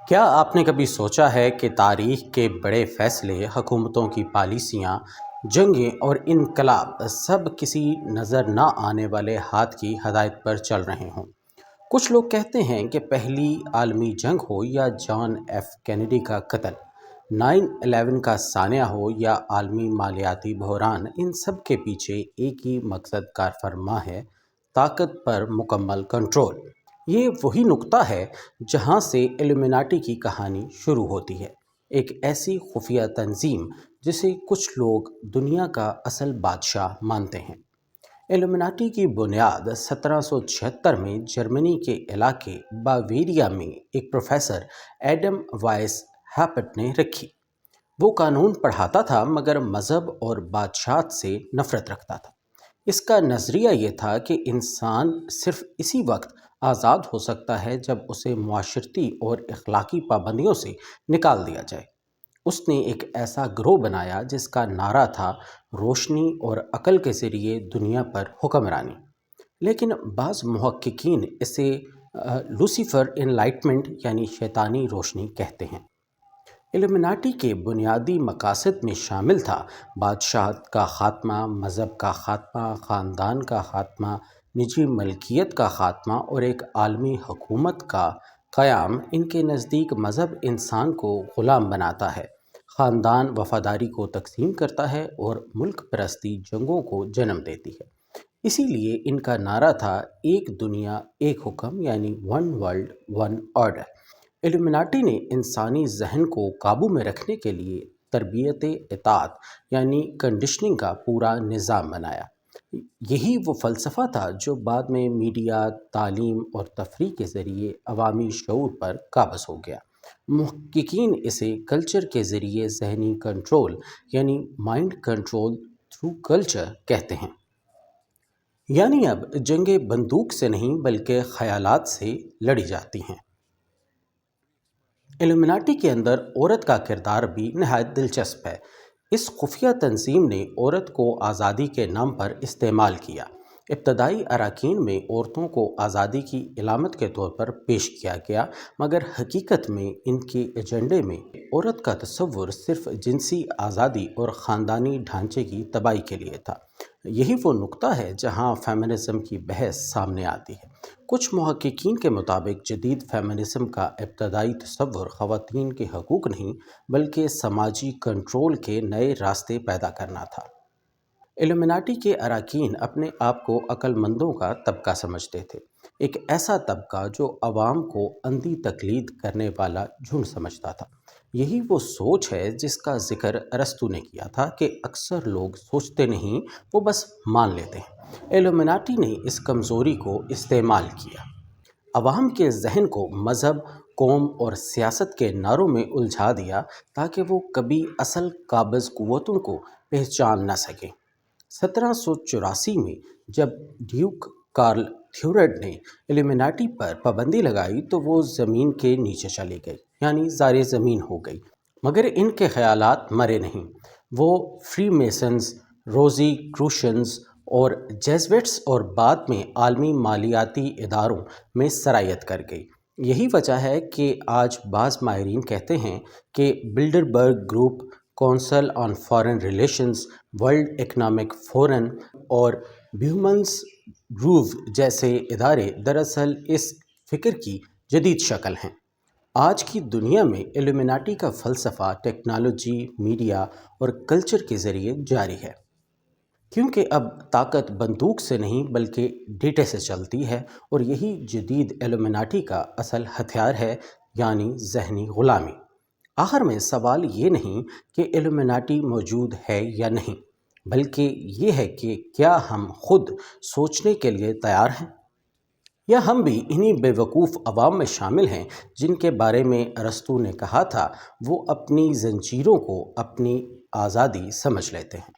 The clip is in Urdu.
کیا آپ نے کبھی سوچا ہے کہ تاریخ کے بڑے فیصلے، حکومتوں کی پالیسیاں، جنگیں اور انقلاب سب کسی نظر نہ آنے والے ہاتھ کی ہدایت پر چل رہے ہوں؟ کچھ لوگ کہتے ہیں کہ پہلی عالمی جنگ ہو یا جان ایف کینیڈی کا قتل، 9/11 کا سانحہ ہو یا عالمی مالیاتی بحران، ان سب کے پیچھے ایک ہی مقصد کار فرما ہے: طاقت پر مکمل کنٹرول۔ یہ وہی نقطہ ہے جہاں سے ایلومیناٹی کی کہانی شروع ہوتی ہے، ایک ایسی خفیہ تنظیم جسے کچھ لوگ دنیا کا اصل بادشاہ مانتے ہیں۔ ایلومیناٹی کی بنیاد 1776 میں جرمنی کے علاقے باویریا میں ایک پروفیسر ایڈم وائس ہیپٹ نے رکھی۔ وہ قانون پڑھاتا تھا مگر مذہب اور بادشاہت سے نفرت رکھتا تھا۔ اس کا نظریہ یہ تھا کہ انسان صرف اسی وقت آزاد ہو سکتا ہے جب اسے معاشرتی اور اخلاقی پابندیوں سے نکال دیا جائے۔ اس نے ایک ایسا گروہ بنایا جس کا نعرہ تھا: روشنی اور عقل کے ذریعے دنیا پر حکمرانی۔ لیکن بعض محققین اسے لوسیفر انلائٹمنٹ یعنی شیطانی روشنی کہتے ہیں۔ ایلومیناٹی کے بنیادی مقاصد میں شامل تھا بادشاہت کا خاتمہ، مذہب کا خاتمہ، خاندان کا خاتمہ، نجی ملکیت کا خاتمہ اور ایک عالمی حکومت کا قیام۔ ان کے نزدیک مذہب انسان کو غلام بناتا ہے، خاندان وفاداری کو تقسیم کرتا ہے اور ملک پرستی جنگوں کو جنم دیتی ہے۔ اسی لیے ان کا نعرہ تھا: ایک دنیا، ایک حکم، یعنی ون ورلڈ، ون آرڈر۔ ایلومیناٹی نے انسانی ذہن کو قابو میں رکھنے کے لیے تربیت اطاعت یعنی کنڈیشننگ کا پورا نظام بنایا۔ یہی وہ فلسفہ تھا جو بعد میں میڈیا، تعلیم اور تفریح کے ذریعے عوامی شعور پر قابض ہو گیا۔ محققین اسے کلچر کے ذریعے ذہنی کنٹرول یعنی مائنڈ کنٹرول تھرو کلچر کہتے ہیں۔ یعنی اب جنگیں بندوق سے نہیں بلکہ خیالات سے لڑی جاتی ہیں۔ ایلومیناٹی کے اندر عورت کا کردار بھی نہایت دلچسپ ہے۔ اس خفیہ تنظیم نے عورت کو آزادی کے نام پر استعمال کیا۔ ابتدائی اراکین میں عورتوں کو آزادی کی علامت کے طور پر پیش کیا گیا، مگر حقیقت میں ان کے ایجنڈے میں عورت کا تصور صرف جنسی آزادی اور خاندانی ڈھانچے کی تباہی کے لیے تھا۔ یہی وہ نقطہ ہے جہاں فیمنزم کی بحث سامنے آتی ہے۔ کچھ محققین کے مطابق جدید فیمنزم کا ابتدائی تصور خواتین کے حقوق نہیں بلکہ سماجی کنٹرول کے نئے راستے پیدا کرنا تھا۔ ایلومیناٹی کے اراکین اپنے آپ کو عقل مندوں کا طبقہ سمجھتے تھے، ایک ایسا طبقہ جو عوام کو اندھی تقلید کرنے والا جھنڈ سمجھتا تھا۔ یہی وہ سوچ ہے جس کا ذکر ارسطو نے کیا تھا کہ اکثر لوگ سوچتے نہیں، وہ بس مان لیتے ہیں۔ ایلومیناٹی نے اس کمزوری کو استعمال کیا، عوام کے ذہن کو مذہب، قوم اور سیاست کے نعروں میں الجھا دیا تاکہ وہ کبھی اصل قابض قوتوں کو پہچان نہ سکیں۔ 1784 میں جب ڈیوک کارل تھیوڈر نے ایلومیناٹی پر پابندی لگائی تو وہ زمین کے نیچے چلی گئی، یعنی زیر زمین ہو گئی۔ مگر ان کے خیالات مرے نہیں۔ وہ فری میسنز، روزی کروشنز اور جیزویٹس اور بعد میں عالمی مالیاتی اداروں میں سرایت کر گئی۔ یہی وجہ ہے کہ آج بعض ماہرین کہتے ہیں کہ Bilderberg group, council on foreign relations, world economic forum اور ہیومنز گروپ جیسے ادارے دراصل اس فکر کی جدید شکل ہیں۔ آج کی دنیا میں ایلومیناٹی کا فلسفہ ٹیکنالوجی، میڈیا اور کلچر کے ذریعے جاری ہے، کیونکہ اب طاقت بندوق سے نہیں بلکہ ڈیٹے سے چلتی ہے، اور یہی جدید ایلومیناٹی کا اصل ہتھیار ہے، یعنی ذہنی غلامی۔ آخر میں سوال یہ نہیں کہ ایلومیناٹی موجود ہے یا نہیں، بلکہ یہ ہے کہ کیا ہم خود سوچنے کے لیے تیار ہیں، یا ہم بھی انہی بے وقوف عوام میں شامل ہیں جن کے بارے میں ارسطو نے کہا تھا: وہ اپنی زنجیروں کو اپنی آزادی سمجھ لیتے ہیں۔